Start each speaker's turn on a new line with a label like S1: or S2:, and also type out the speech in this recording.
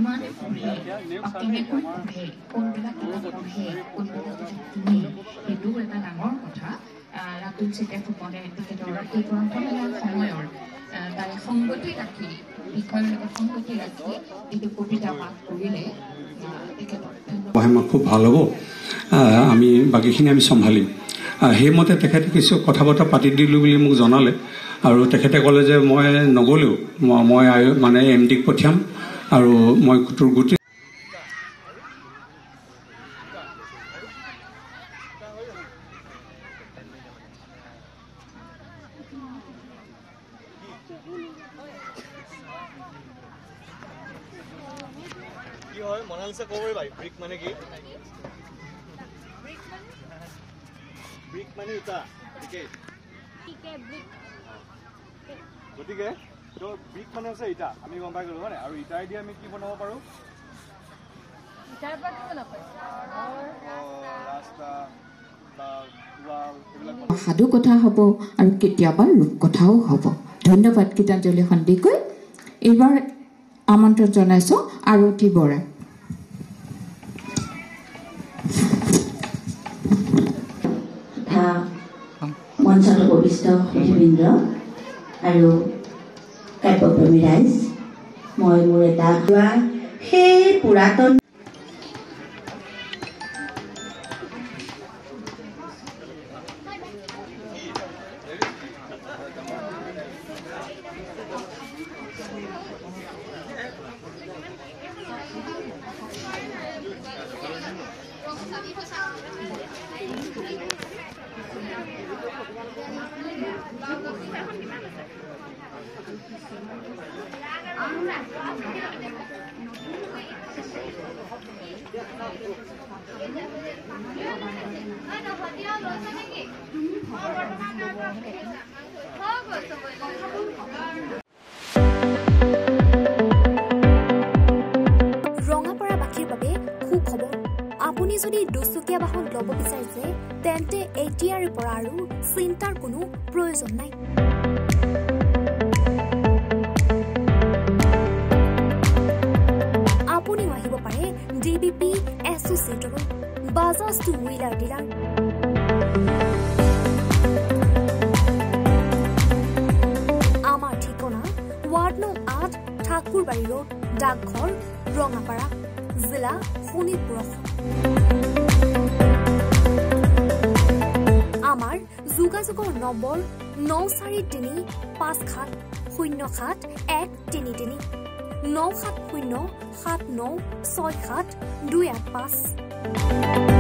S1: কিমান কেনেকৈ পঢ়ে কোনবিলাক কিতাপ পঢ়ে কোনবিলাক কিনে সেইটো এটা ডাঙৰ কথা ৰাতুল চেতিয়া ফুকনে তেখেতৰ সেই গ্ৰন্থমেলাৰ সময়ৰ তাৰে সংগতি ৰাখি বিষয়ৰ লগত সংগতি ৰাখি এইটো কবিতা পাঠ কৰিলে তেখেতৰ খুব ভাল হ'ব আমি বাকীখিনি আমি চম্ভালিম সেইমতে তেখেতে কিছু কথা বতৰা পাতি দিলোঁ বুলি মোক জনালে আৰু তেখেতে ক'লে যে মই নগ'লেও মই মানে MDক পঠিয়াম আৰু মই তোৰ গোটেই
S2: কি হয় মনালিসা কবই ভাই ব্রিক মানে কি ব্রিক মানে ইটা ঠিকে ব্রিক গতিকে তো ব্রিক মানে আছে ইটা আমি গম পাই গলো মানে আৰু ইটাই দি আমি কি বনাব পাৰো ইটাৰ পৰা কি বনাব পাৰো ৰাস্তা বা ওয়াল এবিলাক
S1: সাধু কথা হ'ব আৰু কেতিয়াবা লোক কথাও হ'ব ধন্যবাদ গীতাঞ্জলি সন্দিকৈ এইবাৰ আমন্ত্ৰণ জনাইছো আৰতি বৰা
S3: মঞ্চত উপবিষ্ট সুধীবৃন্দ আৰু কাব্যপ্ৰেমী ৰাইজ মই মোৰ এটা সেই পুৰাতন
S4: ৰঙাপাৰাবাসীৰ বাবে সুখবৰ আপুনি যদি দুচকীয়া বাহন ল'ব বিচাৰিছে তেন্তে এতিয়াৰ পৰা আৰু চিন্তাৰ কোনো প্ৰয়োজন নাই আপুনিও আহিব পাৰে DBP এছ'চিয়েটৰ বাজাজ টু হুইলাৰ ডিলাৰ আমাৰ ঠিকনা ৱাৰ্ড নং 8 ঠাকুৰবাৰী ৰোড ডাকঘৰ ৰঙাপাৰা জিলা শোণিতপুৰ আমাৰ যোগাযোগৰ নম্বৰ 9435707133 9707967285285